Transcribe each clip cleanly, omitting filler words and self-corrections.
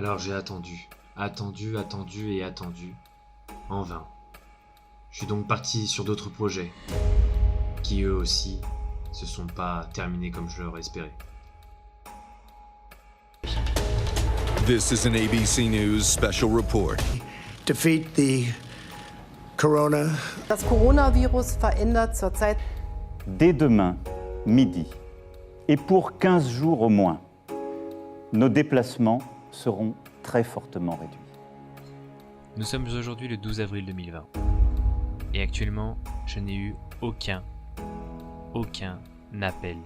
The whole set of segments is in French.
Alors j'ai attendu, attendu, en vain. Je suis donc parti sur d'autres projets, qui eux aussi se sont pas terminés comme je l'aurais espéré. This is an ABC News special report. Defeat the corona. Das Coronavirus verändert zurzeit. Dès demain, midi, et pour 15 jours au moins, nos déplacements seront très fortement réduits. Nous sommes aujourd'hui le 12 avril 2020. Et actuellement, je n'ai eu aucun appel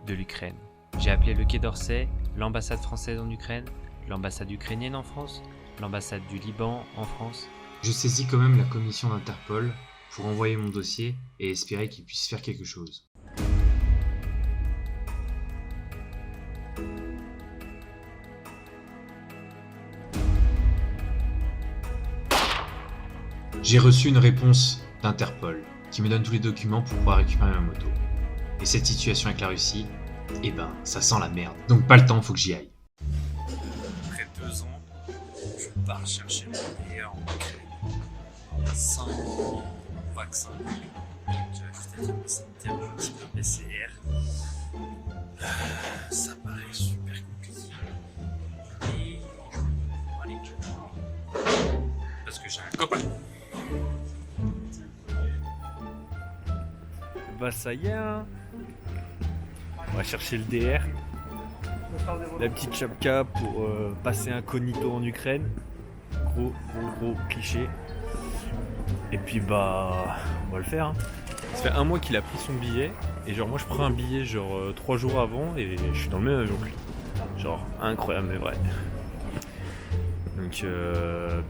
de l'Ukraine. J'ai appelé le Quai d'Orsay, l'ambassade française en Ukraine, l'ambassade ukrainienne en France, l'ambassade du Liban en France. Je saisis quand même la commission d'Interpol pour envoyer mon dossier et espérer qu'ils puissent faire quelque chose. J'ai reçu une réponse d'Interpol qui me donne tous les documents pour pouvoir récupérer ma moto. Et cette situation avec la Russie, eh ben, ça sent la merde. Donc pas le temps, faut que j'y aille. Après 2 ans, je pars chercher mon billet en Ukraine. 5 vaccins. J'ai ajusté le sanitaire, j'ai aussi le PCR. Ça paraît super compliqué. Et je vais aller parce que j'ai un copain. Bah ça y est, hein. On va chercher le DR. La petite chapka pour passer incognito en Ukraine. Gros cliché. Et puis bah on va le faire, hein. Ça fait 1 mois qu'il a pris son billet. Et genre moi je prends un billet genre 3 jours avant et je suis dans le même avion que lui. Genre incroyable mais vrai. Donc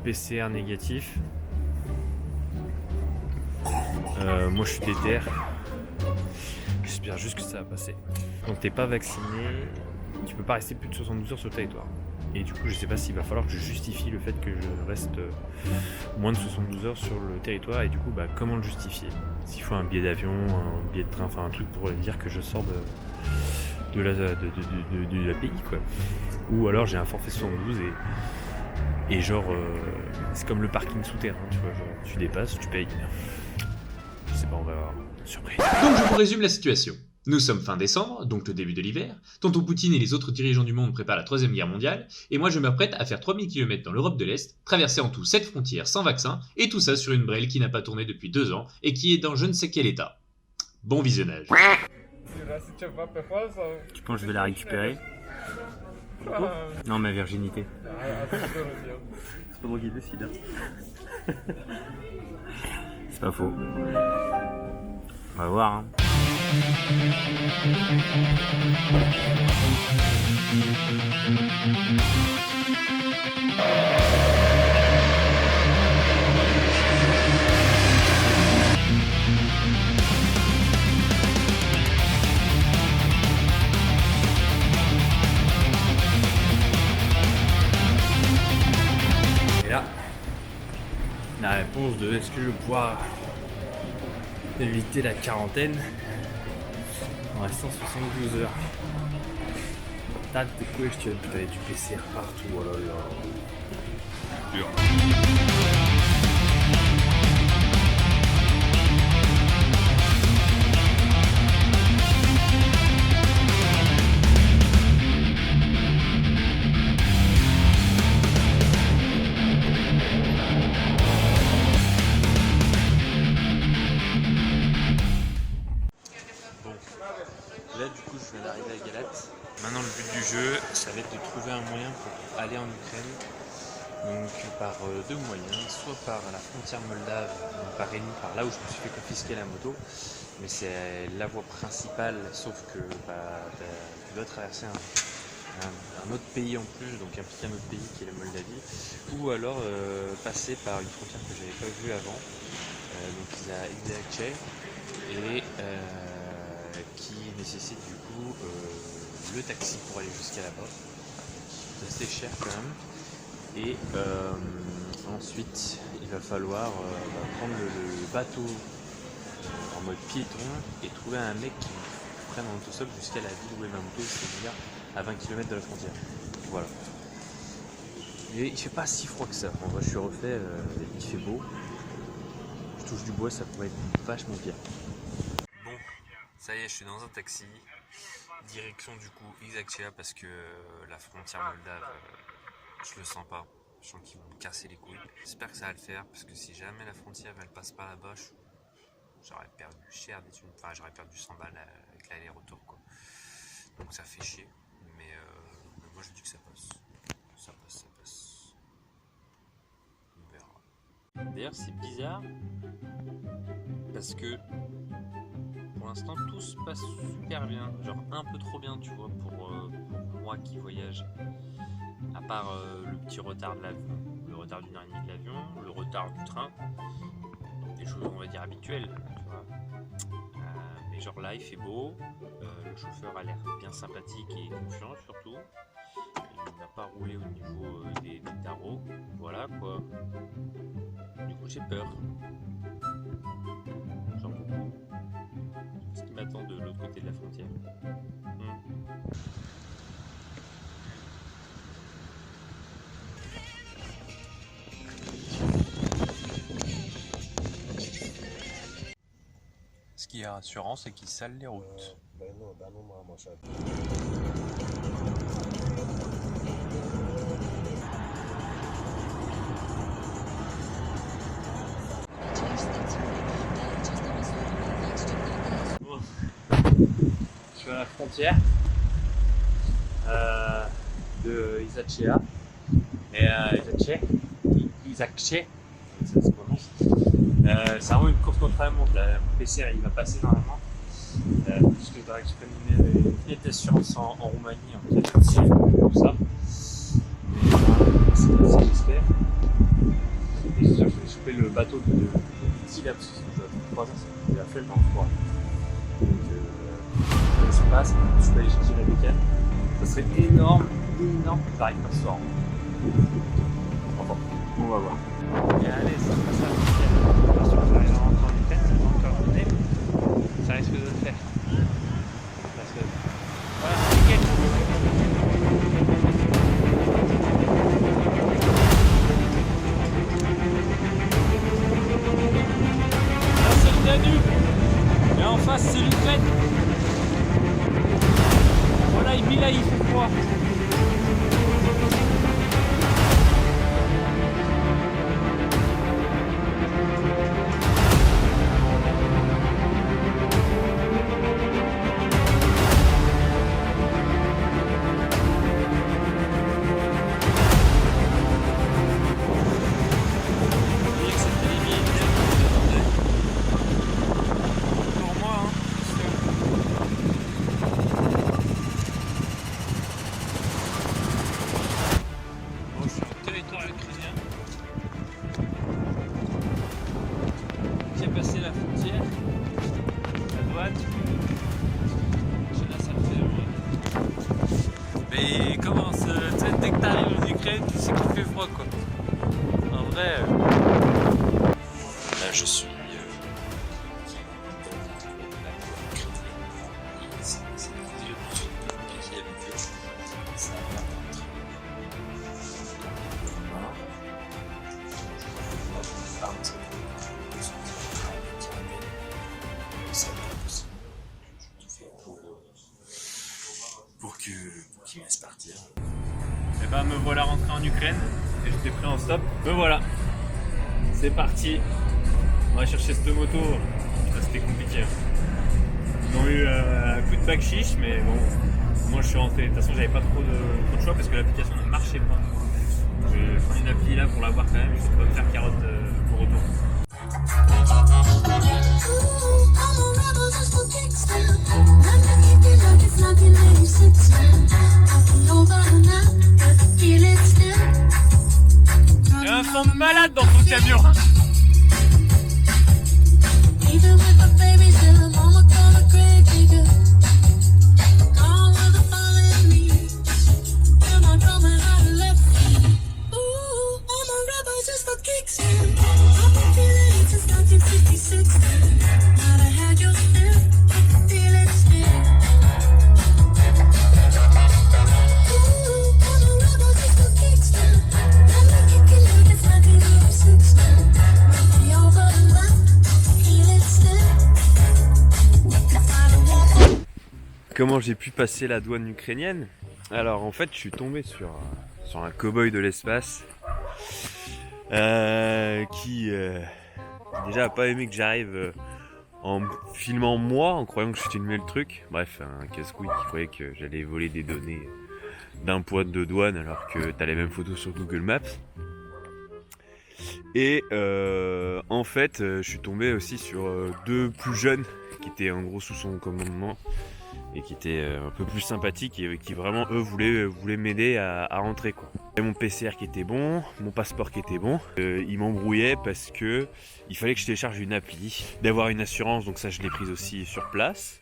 PCR négatif. Moi je suis déter. J'espère juste que ça va passer. Donc t'es pas vacciné, tu peux pas rester plus de 72 heures sur le territoire. Et du coup je sais pas s'il va falloir que je justifie le fait que je reste moins de 72 heures sur le territoire. Et du coup bah comment le justifier? S'il faut un billet d'avion, un billet de train, enfin un truc pour dire que je sors de la pays quoi. Ou alors j'ai un forfait 72 et genre c'est comme le parking souterrain, tu vois, genre tu dépasses, tu payes. Je sais pas, on va voir. Surprise. Donc je vous résume la situation. Nous sommes fin décembre, donc le début de l'hiver. Tonton Poutine et les autres dirigeants du monde préparent la 3ème guerre mondiale, et moi je m'apprête à faire 3000 km dans l'Europe de l'Est, traverser en tout 7 frontières sans vaccin, et tout ça sur une Braille qui n'a pas tourné depuis 2 ans, et qui est dans je ne sais quel état. Bon visionnage. Tu penses que je vais la récupérer? Non, ma virginité. C'est pas moi qui décide. Hein. C'est pas faux. On va voir. Hein. Et là, la réponse de est-ce que je vais pouvoir éviter la quarantaine en restant 72 heures. That's the question. Putain, du PCR partout, oh là là. Dur. Là du coup je viens d'arriver à Galate. Maintenant le but du jeu ça va être de trouver un moyen pour aller en Ukraine. Donc par 2 moyens, soit par la frontière moldave, donc par Rémy, par là où je me suis fait confisquer la moto. Mais c'est la voie principale, sauf que tu dois traverser un autre pays en plus, donc impliquer un autre pays qui est la Moldavie. Ou alors passer par une frontière que j'avais pas vue avant, donc la Igdache, et qui nécessite du coup le taxi pour aller jusqu'à là-bas. C'est assez cher quand même. Et ensuite il va falloir prendre le bateau en mode piéton et trouver un mec qui me prenne en autostop jusqu'à la ville où est ma moto, c'est-à-dire à 20 km de la frontière. Voilà. Il fait pas si froid que ça. En vrai, je suis refait, il fait beau. Je touche du bois, ça pourrait être vachement pire. Bon, ça y est, je suis dans un taxi. Direction du coup Izakchia parce que la frontière moldave, je le sens pas. Je sens qu'ils vont me casser les couilles. J'espère que ça va le faire parce que si jamais la frontière elle passe pas là-bas, j'aurais perdu cher des thunes. Enfin, j'aurais perdu 100 balles avec l'aller-retour quoi. Donc ça fait chier. Mais moi je dis que ça passe. Ça passe. On verra. D'ailleurs c'est bizarre parce que pour l'instant tout se passe super bien, genre un peu trop bien tu vois pour moi qui voyage. À part le petit retard de l'avion, le retard d'une heure et demie de l'avion, le retard du train, des choses on va dire habituelles, tu vois. Mais genre là il fait beau, le chauffeur a l'air bien sympathique et confiant surtout. Il n'a pas roulé au niveau des tarots, voilà quoi. Du coup j'ai peur. Genre beaucoup. Ce qui m'attend de l'autre côté de la frontière. Ce qui est rassurant, c'est qu'ils salent les routes. Bon. Je suis à la frontière de Izakchia et Izakchia, ça se prononce. C'est vraiment une course contre la montre. Mon PCR il va passer normalement. Puisque il faudrait que je prenne une fiette d'assurance en Roumanie, en cas de tir, tout ça. Mais c'est passé, j'espère. Et j'espère que je vais choper le bateau de Iti là, parce que ça doit être 3 ans, c'est la flemme dans le froid. Donc ça se passe, je peux aller chercher la bécane. Ça serait énorme qu'il arrive pas ce soir. Enfin, on va voir. Et allez, ça passe à la frontière. Attention, j'arrive à rentrer en Ukraine, c'est pas encore donné. Ça risque de le faire. Parce que... Voilà, nickel. Là, c'est le Danube. Et en face, c'est l'Ukraine. Voilà, il fait froid. J'ai passé la frontière, à droite, là ça me fait vrai. Mais comment dès que t'arrives en Ukraine, tu sais qu'il fait froid quoi. En vrai, là je suis pour qu'il laisse partir. Et ben me voilà rentré en Ukraine et j'étais pris en stop. Me voilà. C'est parti. On va chercher cette moto. Putain, c'était compliqué. Ils ont eu un coup de backchiche, mais bon, moi je suis rentré. De toute façon, j'avais pas trop de choix parce que l'application ne marchait pas. Je prends une appli là pour la voir quand même. Je peux pas me faire carotte pour retour. Il y a un son de malade dans ton camion. comment j'ai pu passer la douane ukrainienne? Alors en fait je suis tombé sur un cow-boy de l'espace qui déjà a pas aimé que j'arrive en filmant moi, en croyant que je filmais le truc. Bref, un casse-couille qui croyait que j'allais voler des données d'un poids de douane alors que t'as les mêmes photos sur Google Maps. Et en fait je suis tombé aussi sur deux plus jeunes qui étaient en gros sous son commandement et qui étaient un peu plus sympathiques et qui vraiment eux voulaient m'aider à rentrer quoi. Et mon PCR qui était bon, mon passeport qui était bon, ils m'embrouillaient parce que il fallait que je télécharge une appli, d'avoir une assurance, donc ça je l'ai prise aussi sur place.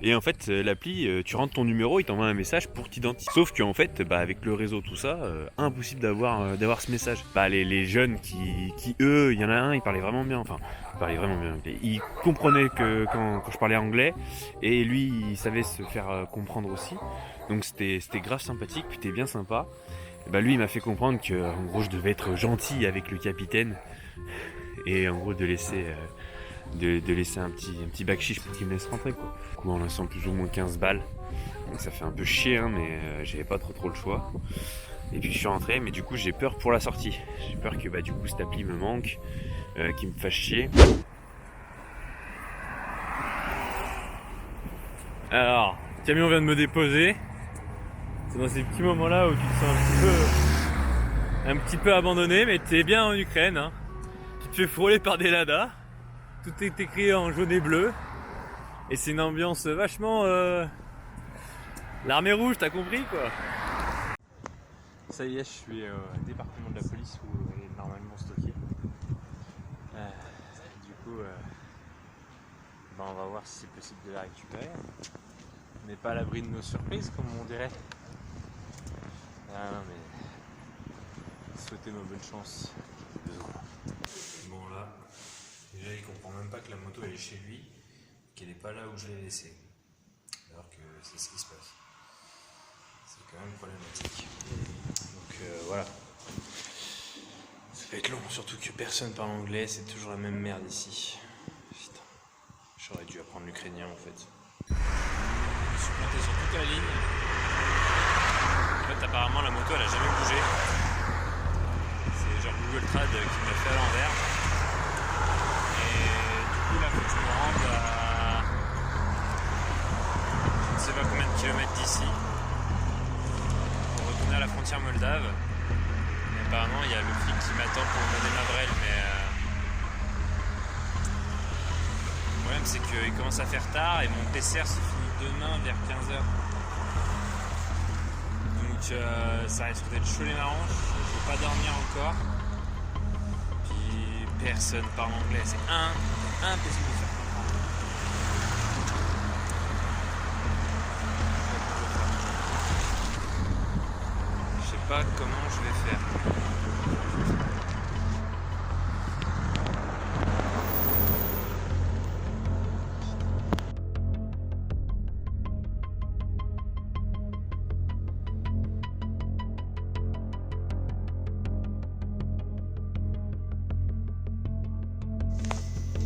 Et en fait l'appli, tu rentres ton numéro, il t'envoie un message pour t'identifier. Sauf qu'en fait avec le réseau tout ça, impossible d'avoir ce message. Les jeunes qui eux, il y en a un, il parlait vraiment bien, il comprenait que quand je parlais anglais et lui il savait se faire comprendre aussi. Donc c'était grave sympathique, puis t'es bien sympa. Et lui il m'a fait comprendre que en gros je devais être gentil avec le capitaine et en gros de laisser un petit bakshish pour qu'il me laisse rentrer quoi. Du coup en laissant plus ou moins 15 balles. Donc ça fait un peu chier hein, mais j'avais pas trop le choix. Et puis je suis rentré, mais du coup j'ai peur pour la sortie. J'ai peur que du coup cette appli me manque, qu'il me fasse chier. Alors, le camion vient de me déposer. C'est dans ces petits moments-là où tu te sens un petit peu abandonné, mais t'es bien en Ukraine. Hein. Tu te fais frôler par des Lada. Tout est écrit en jaune et bleu. Et c'est une ambiance vachement... l'armée rouge, t'as compris quoi. Ça y est, je suis au département de la police où elle est normalement stockée. Du coup, on va voir si c'est possible de la récupérer. On n'est pas à l'abri de nos surprises, comme on dirait. Ah non, mais souhaitez-moi bonne chance. Bon là, déjà il comprend même pas que la moto elle est chez lui, qu'elle n'est pas là où je l'ai laissée. Alors que c'est ce qui se passe. C'est quand même problématique. Donc voilà. Ça va être long, surtout que personne parle anglais, c'est toujours la même merde ici. Putain, j'aurais dû apprendre l'ukrainien en fait. Je suis planté sur toute la ligne. En fait apparemment la moto elle a jamais bougé. C'est genre Google Trad qui m'a fait à l'envers. Et du coup là faut que je me rende à... je ne sais pas combien de kilomètres d'ici. On est à la frontière moldave et apparemment il y a le flic qui m'attend pour me donner ma brelle mais le problème c'est qu'il commence à faire tard et mon PCR se finit demain vers 15h donc ça risque d'être chaud les marranches, je ne peux pas dormir encore puis personne parle anglais, c'est impossible de faire comprendre. Je sais pas comment je vais faire.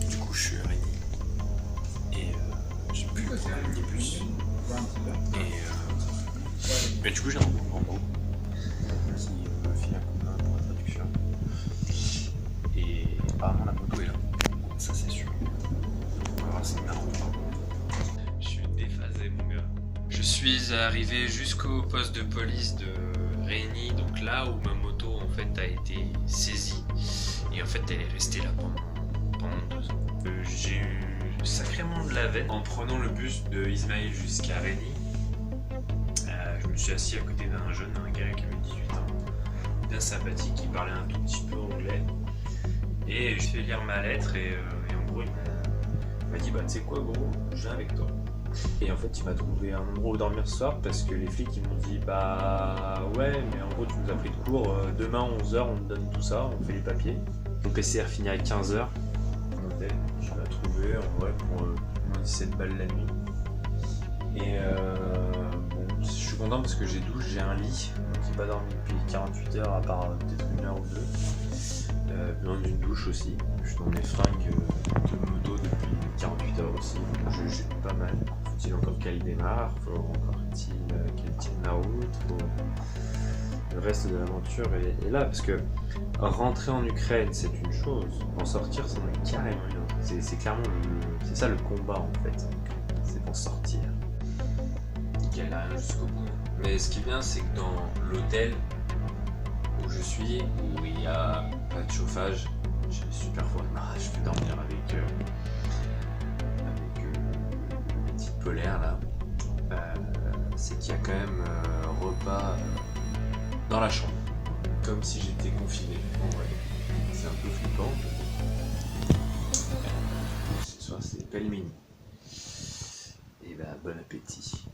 Du coup je suis réuni et j'ai plus ni plus et du coup j'ai un grand mot qui me file un coup de main pour la traduction. Et apparemment la moto est là. Ça c'est sûr. On va voir, c'est marrant. Je suis déphasé mon gars. Je suis arrivé jusqu'au poste de police de Rény, donc là où ma moto en fait a été saisie. Et en fait elle est restée là pendant 2 ans. J'ai eu sacrément de la veine en prenant le bus de Ismaël jusqu'à Rény. Je me suis assis à côté d'un jeune, un gars qui avait 18 ans, bien sympathique, qui parlait un tout petit peu anglais. Et je fais lire ma lettre et en gros il m'a dit tu sais quoi gros, je viens avec toi. Et en fait il m'a trouvé un endroit où dormir ce soir parce que les flics ils m'ont dit ouais mais en gros tu nous as pris de cours, demain 11h on te donne tout ça, on fait les papiers. Mon PCR finit à 15h en hôtel, je l'ai trouvé en vrai pour 17 balles la nuit. Et je suis content parce que j'ai douche, j'ai un lit, donc j'ai pas dormi depuis 48 heures à part peut-être 1 heure ou 2. besoin d'une douche aussi. Je suis dans mes fringues de moto depuis 48 heures aussi. Je jette pas mal. Faut-il encore qu'elle démarre, qu'elle tienne la route, le reste de l'aventure est là, parce que rentrer en Ukraine c'est une chose, en sortir c'en est carrément une autre. C'est clairement c'est ça le combat en fait, c'est pour sortir. Il galère jusqu'au bout. Mais ce qui est bien, c'est que dans l'hôtel où je suis, où il n'y a pas de chauffage, j'ai super froid. Je peux dormir avec une petite polaire là. C'est qu'il y a quand même repas dans la chambre, comme si j'étais confiné. Bon, ouais. C'est un peu flippant. Ce soir, c'est Pelmini. Et bah, bon appétit.